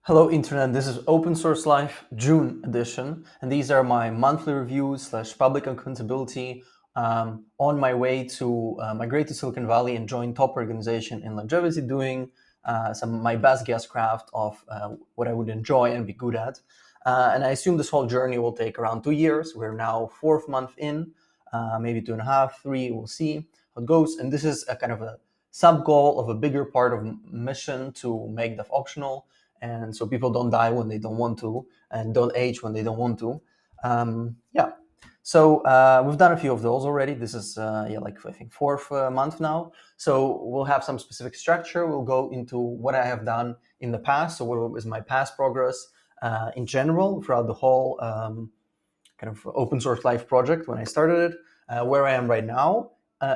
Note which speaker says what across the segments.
Speaker 1: Hello Internet, this is Open Source Life June edition, and these are my monthly reviews slash public accountability on my way to migrate to Silicon Valley and join top organization in longevity, doing some my best guess craft of what I would enjoy and be good at. And I assume this whole journey will take around 2 years. We're now fourth month in, maybe 2.5, 3, we'll see how it goes. And this is a kind of a sub goal of a bigger part of mission to make dev optional, and so people don't die when they don't want to and don't age when they don't want to. Yeah, so we've done a few of those already. This is like I think fourth month now, so we'll have some specific structure. We'll go into what I have done in the past, so what is my past progress in general throughout the whole kind of open source life project when I started it, where I am right now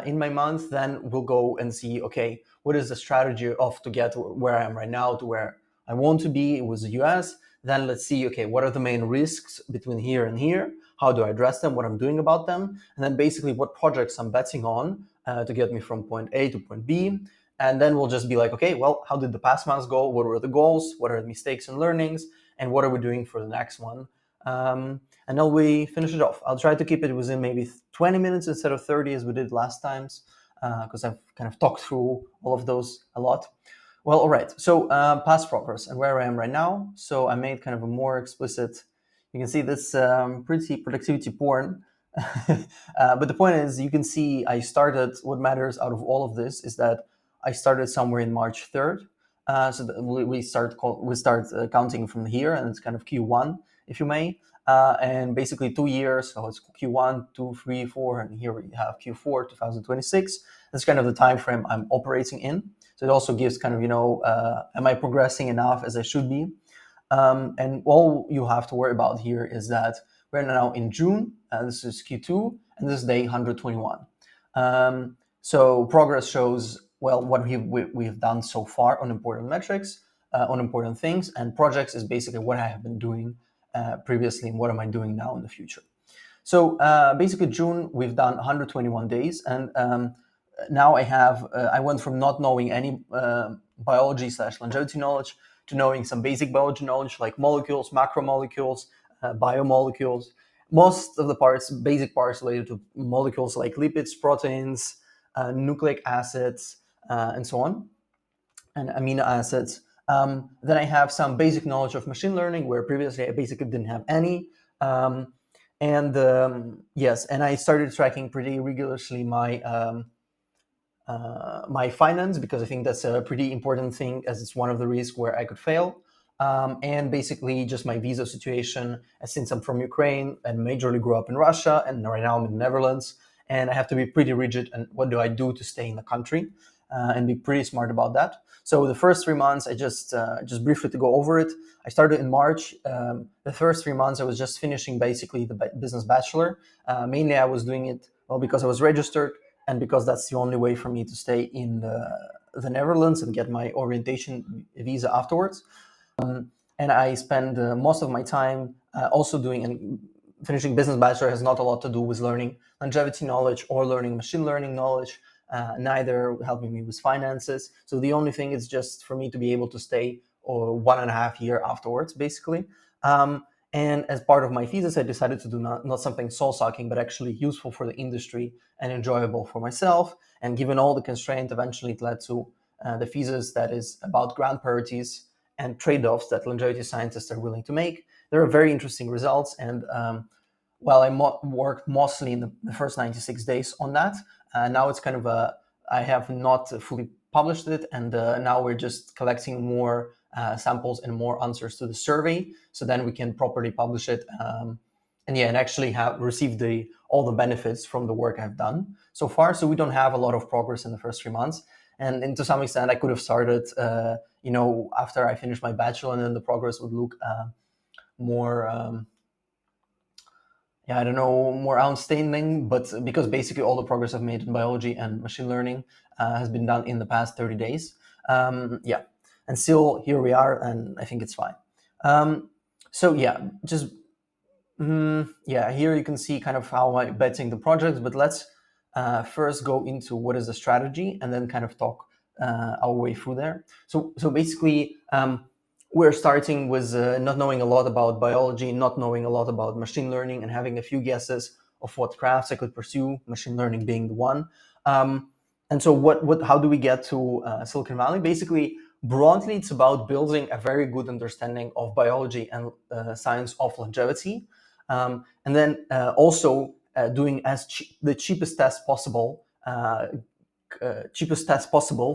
Speaker 1: in my month. Then we'll go and see, okay, what is the strategy of to get where I am right now to where I want to be with the US. Then let's see, okay, what are the main risks between here and here? How do I address them? What I'm doing about them? And then basically what projects I'm betting on to get me from point A to point B. And then we'll just be like, okay, well, how did the past months go? What were the goals? What are the mistakes and learnings? And what are we doing for the next one? And then we finish it off. I'll try to keep it within maybe 20 minutes instead of 30 as we did last times, because I've kind of talked through all of those a lot. Well, all right. So past progress and where I am right now. So I made kind of a more explicit, you can see this pretty productivity porn. But the point is, you can see I started, what matters out of all of this is that I started somewhere in March 3rd. So we start counting from here, and it's kind of Q1, if you may. And basically 2 years, so it's Q1, 2, 3, 4, and here we have Q4 2026. That's kind of the time frame I'm operating in. So it also gives kind of, am I progressing enough as I should be? And all you have to worry about here is that we're now in June, this is Q2, and this is day 121. So progress shows, well, what we've done so far on important metrics, on important things, and projects is basically what I have been doing previously and what am I doing now in the future. So basically June, we've done 121 days, and now I went from not knowing any biology / longevity knowledge to knowing some basic biology knowledge like molecules, macromolecules, biomolecules. Most of the parts, basic parts related to molecules like lipids, proteins, nucleic acids, and so on, and amino acids. Then I have some basic knowledge of machine learning, where previously I basically didn't have any. Yes, and I started tracking pretty rigorously my my finance, because I think that's a pretty important thing, as it's one of the risks where I could fail. And basically just my visa situation, since I'm from Ukraine and majorly grew up in Russia, and right now I'm in the Netherlands, and I have to be pretty rigid. And what do I do to stay in the country and be pretty smart about that? So the first 3 months, I just briefly to go over it. I started in March. The first 3 months, I was just finishing basically the business bachelor. Mainly, I was doing it because I was registered, and because that's the only way for me to stay in the Netherlands and get my orientation visa afterwards. And I spend most of my time also doing, and finishing business bachelor has not a lot to do with learning longevity knowledge or learning machine learning knowledge, neither helping me with finances. So the only thing is just for me to be able to stay 1.5 years afterwards, basically. And as part of my thesis, I decided to do not something soul-sucking, but actually useful for the industry and enjoyable for myself. And given all the constraints, eventually it led to the thesis that is about grant priorities and trade-offs that longevity scientists are willing to make. There are very interesting results. And while I worked mostly in the first 96 days on that, now it's kind of I have not fully published it, and now we're just collecting more samples and more answers to the survey, so then we can properly publish it, and actually have received all the benefits from the work I've done so far. So we don't have a lot of progress in the first 3 months, and to some extent I could have started after I finished my bachelor, and then the progress would look more more outstanding, but because basically all the progress I've made in biology and machine learning has been done in the past 30 days. And still here we are, and I think it's fine. Here you can see kind of how I'm betting the projects, but let's first go into what is the strategy, and then kind of talk our way through there. So basically, we're starting with not knowing a lot about biology, not knowing a lot about machine learning, and having a few guesses of what crafts I could pursue, machine learning being the one. And so how do we get to Silicon Valley? Basically, broadly, it's about building a very good understanding of biology and science of longevity. And then also doing the cheapest test possible,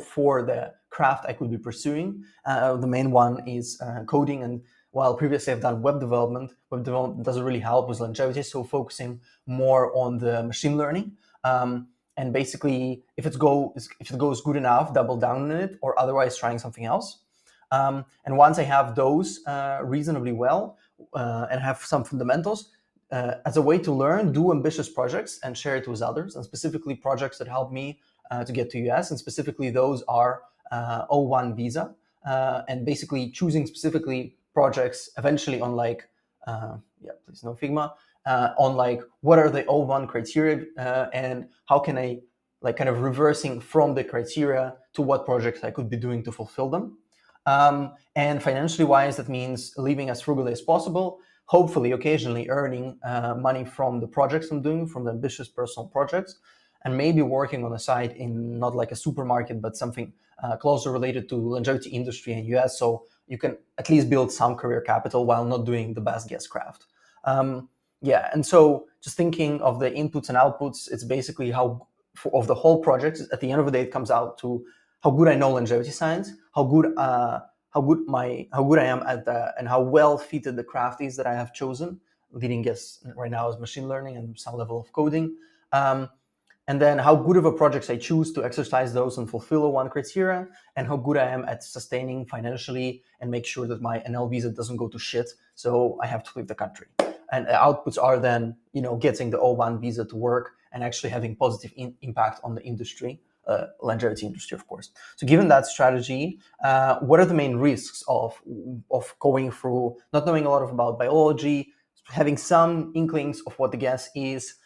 Speaker 1: for the craft I could be pursuing. The main one is coding, and while previously I've done web development doesn't really help with longevity, so focusing more on the machine learning. And basically, if it goes good enough, double down on it, or otherwise trying something else. And once I have those reasonably well and have some fundamentals, as a way to learn, do ambitious projects and share it with others, and specifically projects that help me to get to US, and specifically those are O1 visa, and basically choosing specifically projects eventually on please no Figma, on what are the O1 criteria, and how can I kind of reversing from the criteria to what projects I could be doing to fulfill them. And financially wise, that means living as frugally as possible, hopefully occasionally earning money from the projects I'm doing, from the ambitious personal projects, and maybe working on the side in not like a supermarket, but something closer related to longevity industry in US, so you can at least build some career capital while not doing the best guess craft. And so just thinking of the inputs and outputs, it's basically of the whole project, at the end of the day, it comes out to how good I know longevity science, how good I am at that, and how well fitted the craft is that I have chosen. Leading guess right now is machine learning and some level of coding. And then how good of a projects I choose to exercise those and fulfill one criteria, and how good I am at sustaining financially and make sure that my NL visa doesn't go to shit, so I have to leave the country. And the outputs are then, getting the O1 visa to work and actually having positive impact on the industry, longevity industry, of course. So given that strategy, what are the main risks of going through not knowing a lot about biology, having some inklings of what the gas is,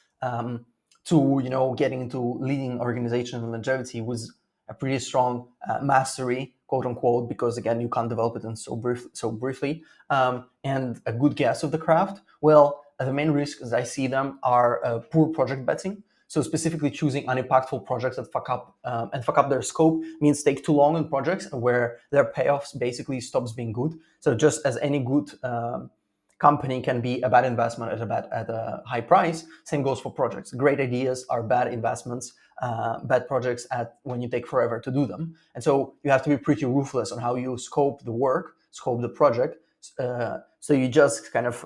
Speaker 1: to getting into leading organization in longevity with a pretty strong mastery, quote unquote, because again you can't develop it in so briefly, and a good guess of the craft? Well, the main risks as I see them are poor project betting. So specifically choosing unimpactful projects that fuck up their scope means take too long in projects where their payoffs basically stops being good. So just as any good company can be a bad investment at a high price, same goes for projects. Great ideas are bad investments, bad projects when you take forever to do them. And so you have to be pretty ruthless on how you scope the project, so you just kind of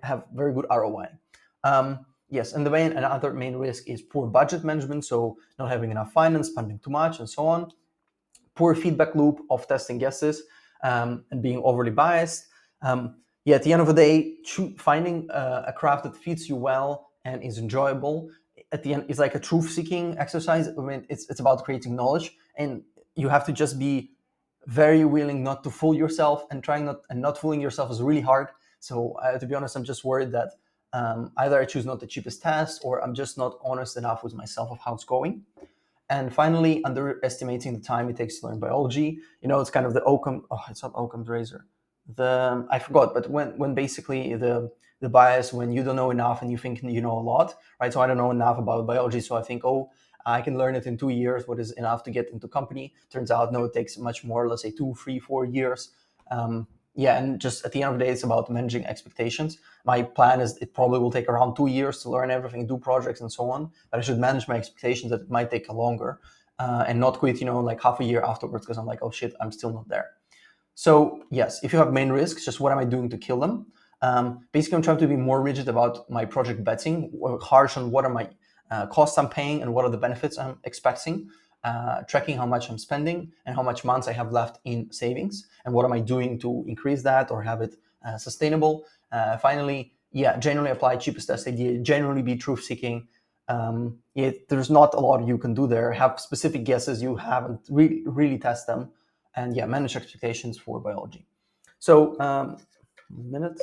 Speaker 1: have very good ROI. Yes, and another main risk is poor budget management, so not having enough finance, spending too much, and so on. Poor feedback loop of testing guesses, and being overly biased. At the end of the day, finding a craft that fits you well and is enjoyable at the end is like a truth-seeking exercise. I mean, it's about creating knowledge, and you have to just be very willing not to fool yourself, and not fooling yourself is really hard. So to be honest, I'm just worried that either I choose not the cheapest test, or I'm just not honest enough with myself of how it's going. And finally, underestimating the time it takes to learn biology. It's kind of the Occam. Oh, it's not Occam's razor. I forgot, but when basically the bias when you don't know enough and you think you know a lot, right? So I don't know enough about biology, so I think, I can learn it in 2 years. What is enough to get into company? Turns out, no, it takes much more. Let's say 2, 3, 4 years. And just at the end of the day, it's about managing expectations. My plan is it probably will take around 2 years to learn everything, do projects and so on. But I should manage my expectations that it might take longer, and not quit, like half a year afterwards because I'm like, oh shit, I'm still not there. So yes, if you have main risks, just what am I doing to kill them? Basically, I'm trying to be more rigid about my project betting, harsh on what are my costs I'm paying and what are the benefits I'm expecting, tracking how much I'm spending and how much months I have left in savings, and what am I doing to increase that or have it sustainable. Finally, generally apply cheapest test idea, generally be truth-seeking. There's not a lot you can do there. Have specific guesses you haven't really test them, and manage expectations for biology. So, a minute.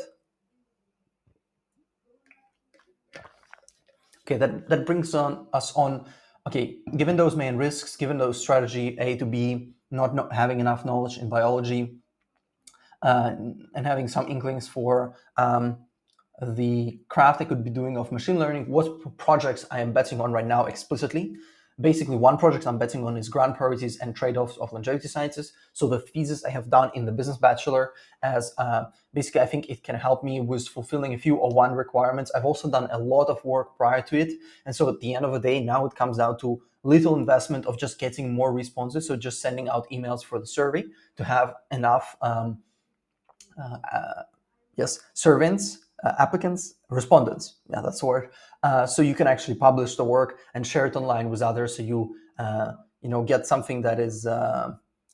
Speaker 1: Okay, that brings us on. Okay, given those main risks, given those strategy A to B, not having enough knowledge in biology, and having some inklings for the craft I could be doing of machine learning, what projects I am betting on right now explicitly. Basically, one project I'm betting on is grant priorities and trade-offs of longevity sciences. So the thesis I have done in the business bachelor, as basically I think it can help me with fulfilling a few O1 requirements. I've also done a lot of work prior to it. And so at the end of the day, now it comes down to little investment of just getting more responses. So just sending out emails for the survey to have enough servants, applicants, respondents. Yeah, that's the word. So you can actually publish the work and share it online with others. So you get something that is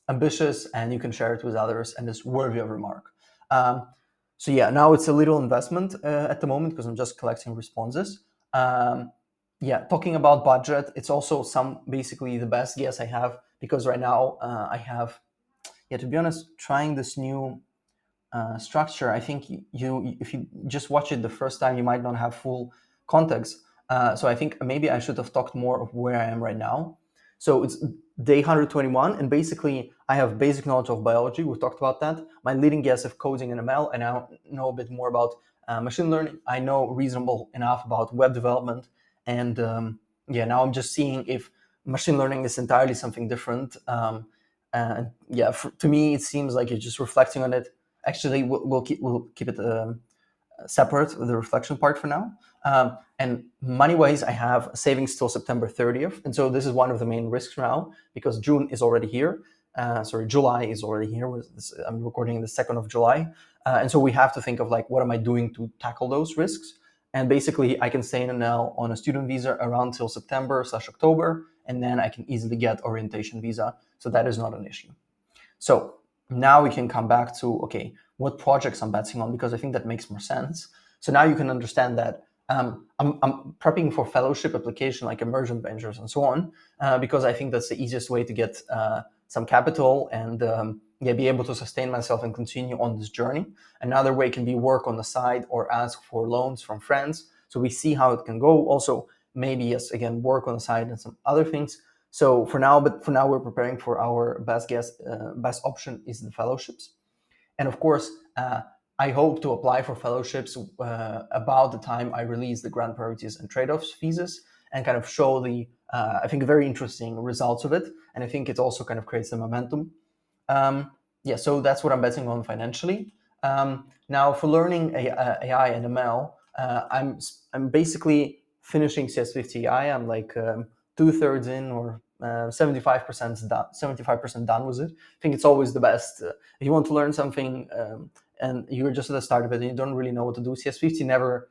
Speaker 1: ambitious, and you can share it with others and is worthy of remark. So yeah, now it's a little investment at the moment because I'm just collecting responses. Talking about budget, it's also basically the best guess I have, because right now I have, to be honest, trying this new structure. I think if you just watch it the first time, you might not have full context. So I think maybe I should have talked more of where I am right now. So it's day 121, and basically I have basic knowledge of biology. We talked about that. My leading guess of coding and ML, and I know a bit more about machine learning. I know reasonable enough about web development, and now I'm just seeing if machine learning is entirely something different. To me, it seems like you're just reflecting on it. Actually, we'll keep it separate, the reflection part for now. And money-wise, I have savings till September 30th. And so this is one of the main risks now, because June is already here. July is already here. I'm recording the 2nd of July. And so we have to think of what am I doing to tackle those risks? And basically, I can stay in NL on a student visa around till September/October, and then I can easily get orientation visa. So that is not an issue. So now we can come back to, okay, what projects I'm betting on, because I think that makes more sense. So now you can understand that I'm prepping for fellowship application like Emergent Ventures and so on, because I think that's the easiest way to get some capital and be able to sustain myself and continue on this journey. Another way can be work on the side or ask for loans from friends. So we see how it can go. Also, maybe, yes, again, work on the side and some other things. So for now we're preparing for our best option is the fellowships. And of course, I hope to apply for fellowships about the time I release the grant priorities and trade-offs thesis, and kind of show the, I think, very interesting results of it. And I think it also kind of creates the momentum. So that's what I'm betting on financially. Now for learning AI and ML, I'm basically finishing CS50 AI. I'm like 2/3 in, or 75% done with it. I think it's always the best. If you want to learn something and you're just at the start of it and you don't really know what to do, CS50 never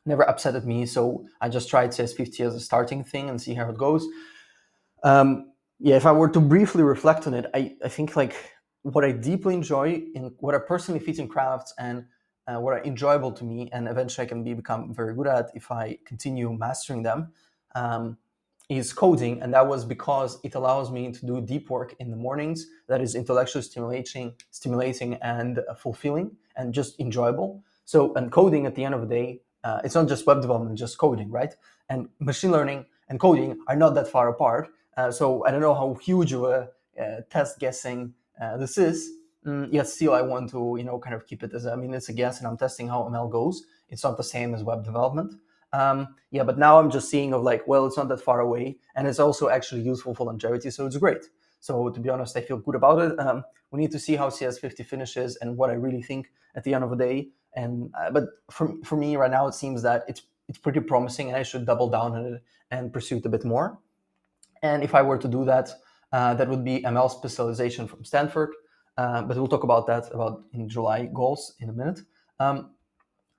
Speaker 1: upsetted me. So I just tried CS50 as a starting thing and see how it goes. If I were to briefly reflect on it, I think what I deeply enjoy in what I personally fit in crafts and what are enjoyable to me, and eventually I can become very good at if I continue mastering them, is coding. And that was because it allows me to do deep work in the mornings that is intellectually stimulating and fulfilling and just enjoyable. So, and coding at the end of the day, it's not just web development, just coding, right? And machine learning and coding are not that far apart. So I don't know how huge of a test guessing this is. Yet still, I want to kind of keep it as, it's a guess, and I'm testing how ML goes. It's not the same as web development. But now I'm just seeing of it's not that far away, and it's also actually useful for longevity, so it's great. So to be honest, I feel good about it. We need to see how CS50 finishes and what I really think at the end of the day. And but for me right now, it seems that it's pretty promising, and I should double down on it and pursue it a bit more. And if I were to do that, that would be ML specialization from Stanford. But we'll talk about that in July goals in a minute.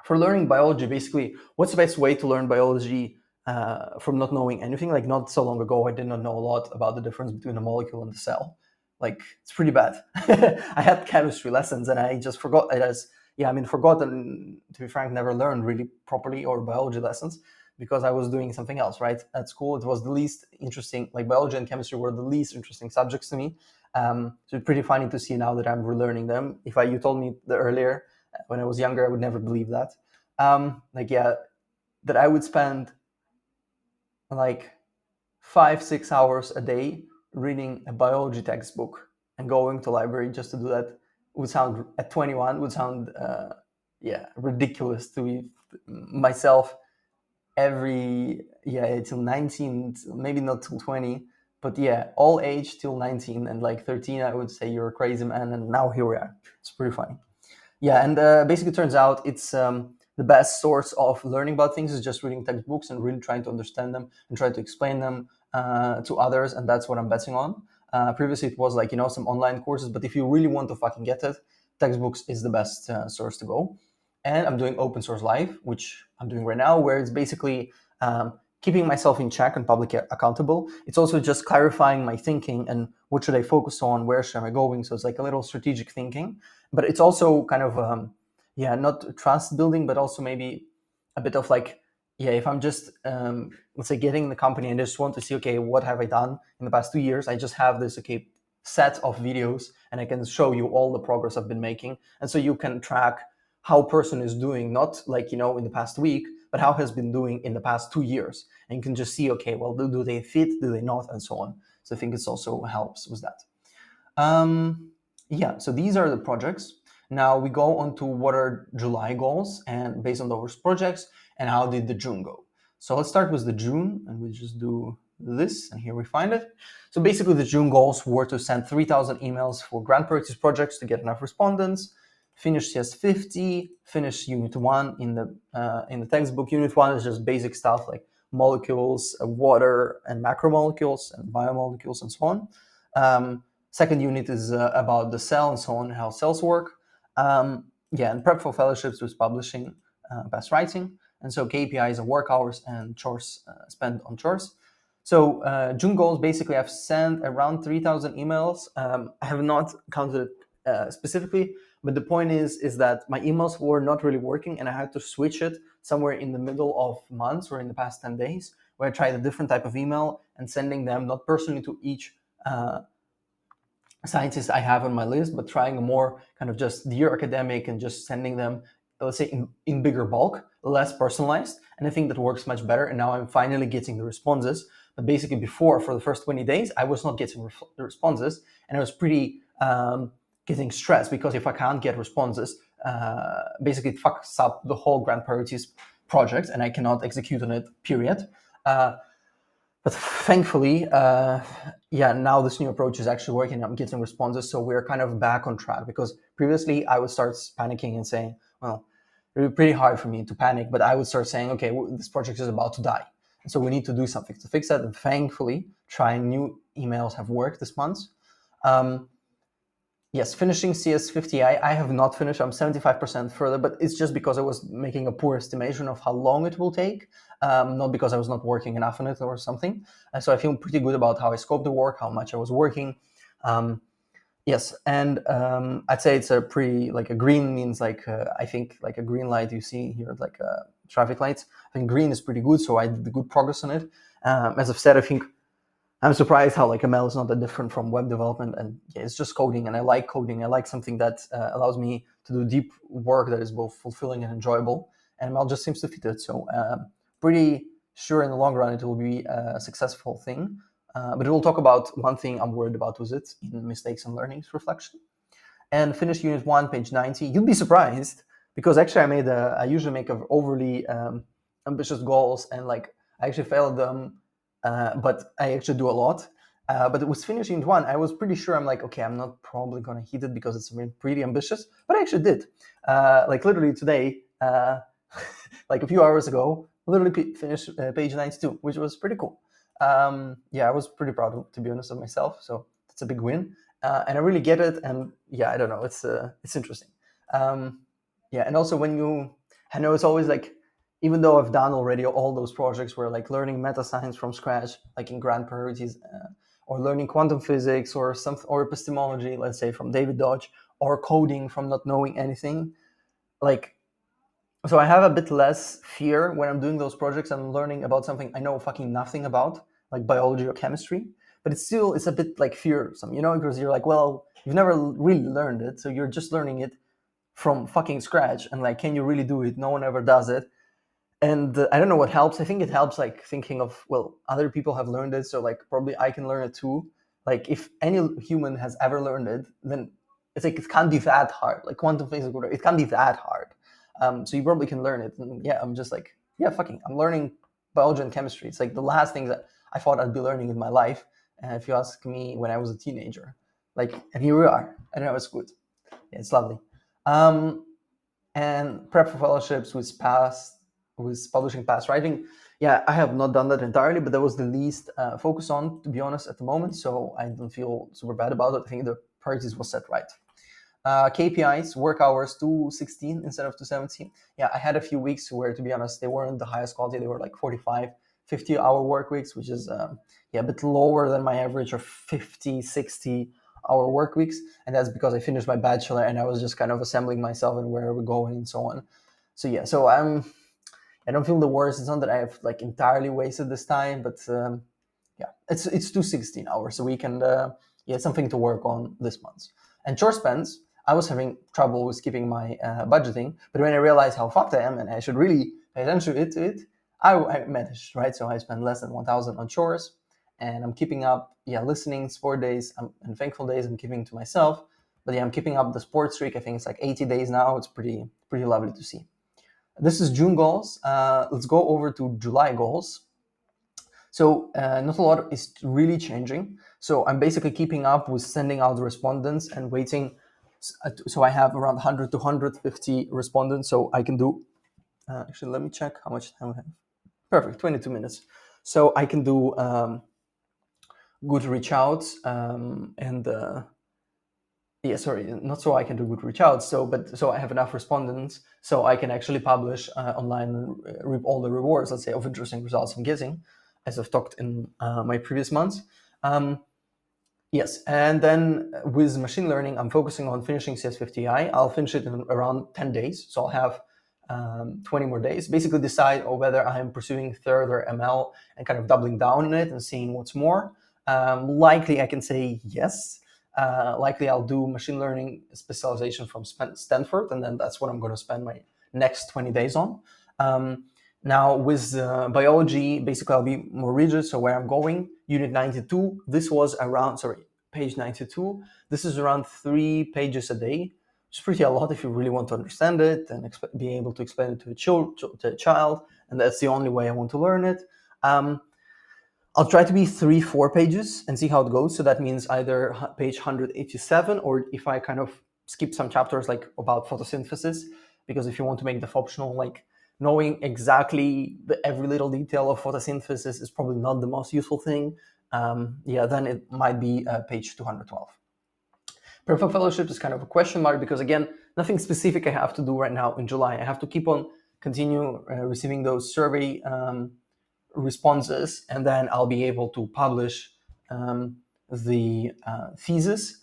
Speaker 1: For learning biology, basically, what's the best way to learn biology from not knowing anything? Not so long ago, I did not know a lot about the difference between a molecule and the cell. It's pretty bad. I had chemistry lessons and I just forgot it as, forgotten, to be frank, never learned really properly, or biology lessons, because I was doing something else, right? At school, it was the least interesting, biology and chemistry were the least interesting subjects to me. So it's pretty funny to see now that I'm relearning them. If you told me earlier, when I was younger, I would never believe that. That I would spend 5-6 hours a day reading a biology textbook and going to library just to do that would sound at 21 would sound ridiculous to me myself till 19, maybe not till 20, but yeah, all age till 19, and like 13 I would say you're a crazy man, and now here we are. It's pretty funny. Yeah, and basically it turns out it's the best source of learning about things is just reading textbooks and really trying to understand them and try to explain them to others, and that's what I'm betting on. Previously it was like, some online courses, but if you really want to fucking get it, textbooks is the best source to go. And I'm doing open source live, which I'm doing right now, where it's basically keeping myself in check and public accountable. It's also just clarifying my thinking and what should I focus on, where should I going. So it's like a little strategic thinking, but it's also kind of not trust building, but also maybe a bit of like, if I'm just let's say getting in the company and just want to see, okay, what have I done in the past 2 years, I just have this set of videos and I can show you all the progress I've been making. And so you can track how a person is doing, not like in the past week, but how has been doing in the past 2 years. And you can just see, okay, well, do they fit, do they not, and so on. So I think it's also helps with that. So these are the projects. Now we go on to what are July goals, and based on those projects, and how did the June go. So let's start with the June, and we just do this, and here we find it. So basically the June goals were to send 3,000 emails for grant purchase projects to get enough respondents, finish CS50, finish Unit 1 in the textbook. Unit 1 is just basic stuff like molecules, water and macromolecules and biomolecules and so on. Second unit is about the cell and so on, how cells work. And prep for fellowships with publishing, past writing. And so KPIs are work hours and chores spent on chores. So June goals, basically I've sent around 3,000 emails. I have not counted it specifically, but the point is that my emails were not really working, and I had to switch it somewhere in the middle of months or in the past 10 days, where I tried a different type of email and sending them not personally to each scientist I have on my list, but trying a more kind of just dear academic and just sending them, let's say, in bigger bulk, less personalized. And I think that works much better. And now I'm finally getting the responses. But basically before, for the first 20 days, I was not getting the responses. And I was pretty getting stressed, because if I can't get responses, basically it fucks up the whole grant priorities project and I cannot execute on it, period. But thankfully, now this new approach is actually working. I'm getting responses, so we're kind of back on track. Because previously I would start panicking and saying, well, it would be pretty hard for me to panic, but I would start saying, okay, this project is about to die, and so we need to do something to fix that. And thankfully, trying new emails have worked this month. Yes, finishing CS50, I have not finished. I'm 75% further, but it's just because I was making a poor estimation of how long it will take, not because I was not working enough on it or something. So I feel pretty good about how I scoped the work, how much I was working. Yes, and I'd say it's a pretty, like, a green means like, I think like a green light you see here, like traffic lights. I think green is pretty good, so I did good progress on it. As I've said, I think I'm surprised how like ML is not that different from web development, and it's just coding, and I like coding. I like something that allows me to do deep work that is both fulfilling and enjoyable, and ML just seems to fit it. So pretty sure in the long run it will be a successful thing. But we'll talk about one thing I'm worried about with it in mistakes and learnings reflection. And finish Unit 1, page 90. You'd be surprised, because actually I usually make overly ambitious goals, and like I actually failed them. But I actually do a lot. But it was finishing Unit 1. I was pretty sure, I'm like, okay, I'm not probably going to hit it because it's pretty ambitious. But I actually did. Like literally today, like a few hours ago, literally finished page 92, which was pretty cool. I was pretty proud, to be honest, of myself. So that's a big win. And I really get it. And I don't know, it's interesting. And also I know it's always like, even though I've done already all those projects where like learning meta science from scratch, like in grant priorities, or learning quantum physics or epistemology, let's say from David Dodge, or coding from not knowing anything, like, so I have a bit less fear when I'm doing those projects and learning about something I know fucking nothing about, like biology or chemistry. But it's a bit like fearsome, because you're like, well, you've never really learned it, so you're just learning it from fucking scratch, and like, can you really do it? No one ever does it. And I don't know what helps. I think it helps like thinking of, well, other people have learned it, so like probably I can learn it too. Like if any human has ever learned it, then it's like it can't be that hard. Like quantum physics, it can't be that hard. So you probably can learn it. And yeah, I'm just like, yeah, fucking, I'm learning biology and chemistry. It's like the last things that I thought I'd be learning in my life. And if you ask me, when I was a teenager, like, and here we are. I don't know, it's good. Yeah, it's lovely. And prep for fellowships with publishing past writing. Yeah, I have not done that entirely, but that was the least focus on, to be honest, at the moment. So I don't feel super bad about it. I think the priorities was set right. KPIs, work hours, 216 instead of 217. Yeah, I had a few weeks where, to be honest, they weren't the highest quality. They were like 45, 50-hour work weeks, which is a bit lower than my average of 50, 60-hour work weeks. And that's because I finished my bachelor and I was just kind of assembling myself and where we're going and so on. So yeah, so I don't feel the worst. It's not that I have like entirely wasted this time, but yeah, it's 216 hours a week, and yeah, it's something to work on this month. And chore spends, I was having trouble with keeping my budgeting, but when I realized how fucked I am and I should really pay attention to it, I managed, right? So I spend less than 1,000 on chores, and I'm keeping up, listening, sport days, and thankful days I'm keeping to myself. But yeah, I'm keeping up the sports streak. I think it's like 80 days now. It's pretty lovely to see. This is June goals. Let's go over to July goals. So not a lot is really changing. So I'm basically keeping up with sending out respondents and waiting. So I have around 100 to 150 respondents. So I can do, actually, let me check how much time I have. Perfect, 22 minutes. So I can do good reach outs and not so I can do good reach outs. So I have enough respondents so I can actually publish online and reap all the rewards, let's say, of interesting results I'm getting, as I've talked in my previous months. Yes, and then with machine learning, I'm focusing on finishing CS50i. I'll finish it in around 10 days, so I'll have 20 more days. Basically decide whether I'm pursuing third or ML and kind of doubling down on it and seeing what's more. Likely I can say yes. Likely I'll do machine learning specialization from Stanford, and then that's what I'm going to spend my next 20 days on. Now with biology, basically I'll be more rigid. So where I'm going, unit 92, this was around, page 92. This is around 3 pages a day. It's pretty a lot if you really want to understand it and be able to explain it to a child. And that's the only way I want to learn it. I'll try to be 3-4 pages and see how it goes. So that means either page 187, or if I kind of skip some chapters like about photosynthesis, because if you want to make the optional, like knowing exactly every little detail of photosynthesis is probably not the most useful thing. Then it might be page 212. Prep for fellowship is kind of a question mark because, again, nothing specific I have to do right now in July. I have to keep on continue receiving those survey responses, and then I'll be able to publish the thesis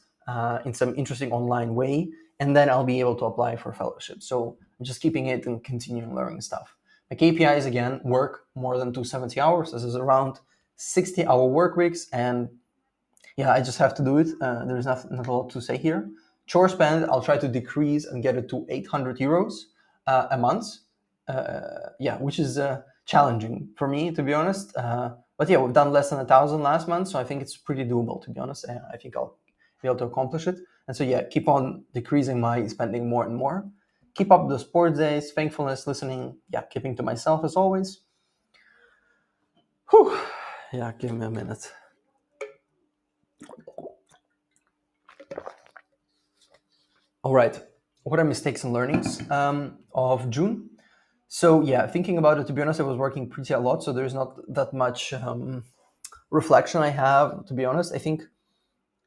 Speaker 1: in some interesting online way, and then I'll be able to apply for fellowship. So I'm just keeping it and continuing learning stuff. My KPIs, again, work more than 270 hours. This is around 60-hour work weeks, and yeah, I just have to do it. There's not a lot to say here. Chore spend, I'll try to decrease and get it to 800 euros a month. Which is challenging for me, to be honest. But yeah, we've done less than 1,000 last month, so I think it's pretty doable, to be honest. I think I'll be able to accomplish it. And so yeah, keep on decreasing my spending more and more. Keep up the sports days, thankfulness, listening, keeping to myself as always. Whew. Yeah, give me a minute. All right, what are mistakes and learnings of June? So yeah, thinking about it, to be honest, I was working pretty a lot, so there's not that much reflection I have, to be honest. I think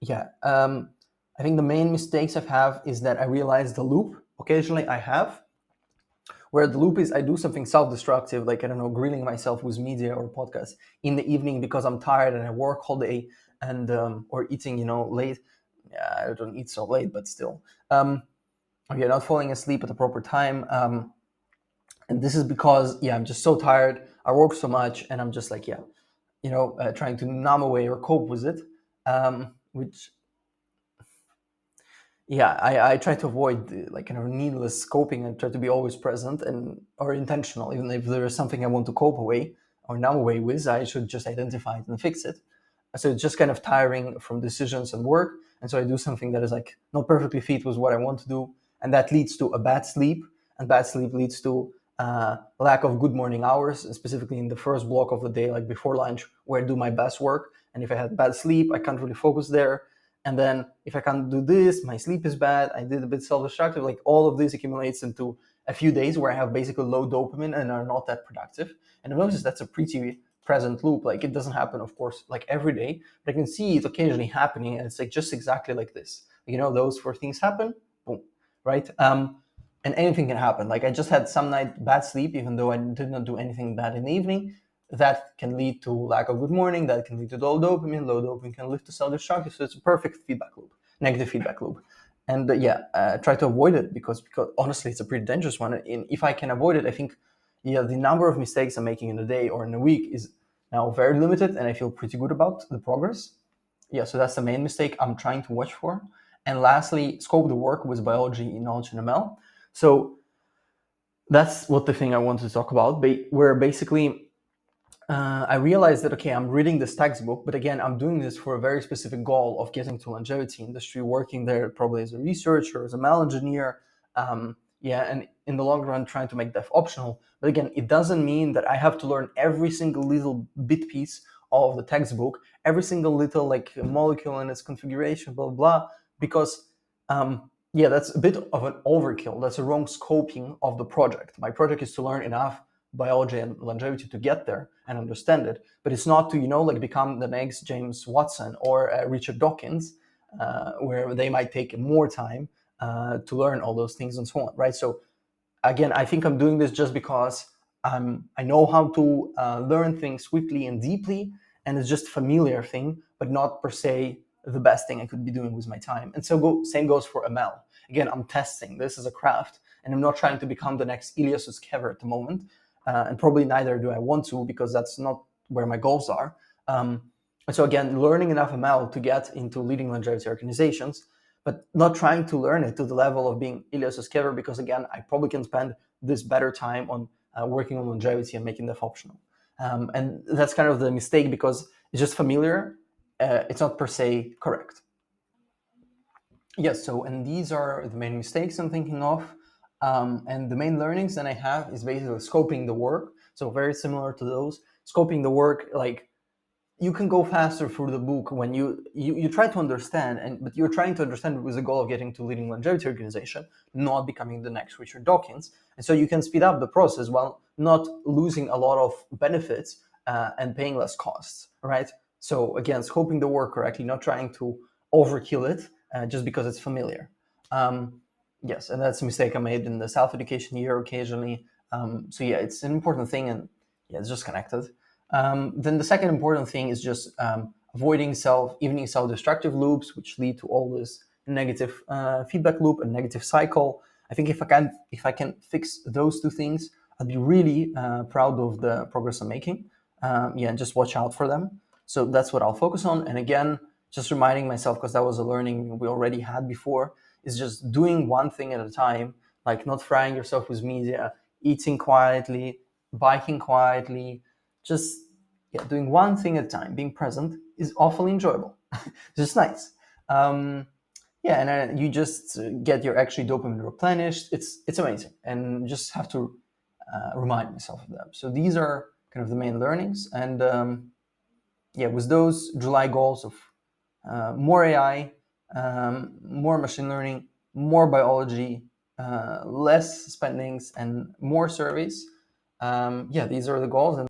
Speaker 1: the main mistakes I have is that I realize the loop. Occasionally I have, where the loop is I do something self-destructive, like, I don't know, grilling myself with media or podcasts in the evening because I'm tired and I work all day, and or eating, late. Yeah, I don't eat so late, but still. Not falling asleep at the proper time. And this is because, I'm just so tired. I work so much, and I'm just like, trying to numb away or cope with it, which, I try to avoid needless coping and try to be always present or intentional. Even if there is something I want to cope away or numb away with, I should just identify it and fix it. So it's just kind of tiring from decisions and work. and so I do something that is like not perfectly fit with what I want to do, and that leads to a bad sleep, and bad sleep leads to lack of good morning hours, specifically in the first block of the day, like before lunch, where I do my best work. And if I had bad sleep, I can't really focus there. And then if I can't do this, my sleep is bad. I did a bit self-destructive. Like all of this accumulates into a few days where I have basically low dopamine and are not that productive. And I've noticed that's a pretty present loop. Like it doesn't happen, of course, like every day, but I can see it occasionally happening, and it's like just exactly like this. You know, those four things happen, boom, right? And anything can happen. Like I just had some night bad sleep, even though I did not do anything bad in the evening. That can lead to lack of good morning. That can lead to low dopamine. Low dopamine can lead to self-destructive. So it's a perfect feedback loop, negative feedback loop. And try to avoid it because honestly, it's a pretty dangerous one. And if I can avoid it, I think the number of mistakes I'm making in a day or in a week is now very limited, and I feel pretty good about the progress. So that's the main mistake I'm trying to watch for. And lastly, scope the work with biology, knowledge, and ML. So that's what the thing I wanted to talk about, where basically I realized that, okay, I'm reading this textbook, but again, I'm doing this for a very specific goal of getting to longevity industry, working there probably as a researcher, as a ML engineer, and in the long run, trying to make that optional. But again, it doesn't mean that I have to learn every single little bit piece of the textbook, every single little like molecule and its configuration, blah, blah, blah, because that's a bit of an overkill. That's a wrong scoping of the project. My project is to learn enough biology and longevity to get there and understand it, but it's not to like become the next James Watson or Richard Dawkins, where they might take more time to learn all those things and so on, right? So again, I think I'm doing this just because I know how to learn things quickly and deeply, and it's just a familiar thing, but not per se the best thing I could be doing with my time. And so same goes for ML. Again, I'm testing. This is a craft, and I'm not trying to become the next Ilias Uskever at the moment, and probably neither do I want to, because that's not where my goals are. And so again, learning enough ML to get into leading longevity organizations, but not trying to learn it to the level of being Ilias Uskever, because again, I probably can spend this better time on working on longevity and making that optional. And that's kind of the mistake, because it's just familiar. It's not per se correct. Yes, so, and these are the main mistakes I'm thinking of. And the main learnings that I have is basically scoping the work. So very similar to those. Scoping the work, like you can go faster through the book when you try to understand, but you're trying to understand with the goal of getting to leading longevity organization, not becoming the next Richard Dawkins. And so you can speed up the process while not losing a lot of benefits and paying less costs, right? So again, scoping the work correctly, not trying to overkill it just because it's familiar. Yes, and that's a mistake I made in the self-education year occasionally. It's an important thing, and it's just connected. Then the second important thing is just avoiding evening self-destructive loops, which lead to all this negative feedback loop and negative cycle. I think if I can fix those two things, I'd be really proud of the progress I'm making. And just watch out for them. So that's what I'll focus on. And again, just reminding myself, because that was a learning we already had before, is just doing one thing at a time, like not frying yourself with media, eating quietly, biking quietly, just doing one thing at a time. Being present is awfully enjoyable. It's just nice. And you just get your actually dopamine replenished. It's amazing, and just have to remind myself of them. So these are kind of the main learnings, and with those July goals of more AI, more machine learning, more biology, less spendings, and more surveys. These are the goals. And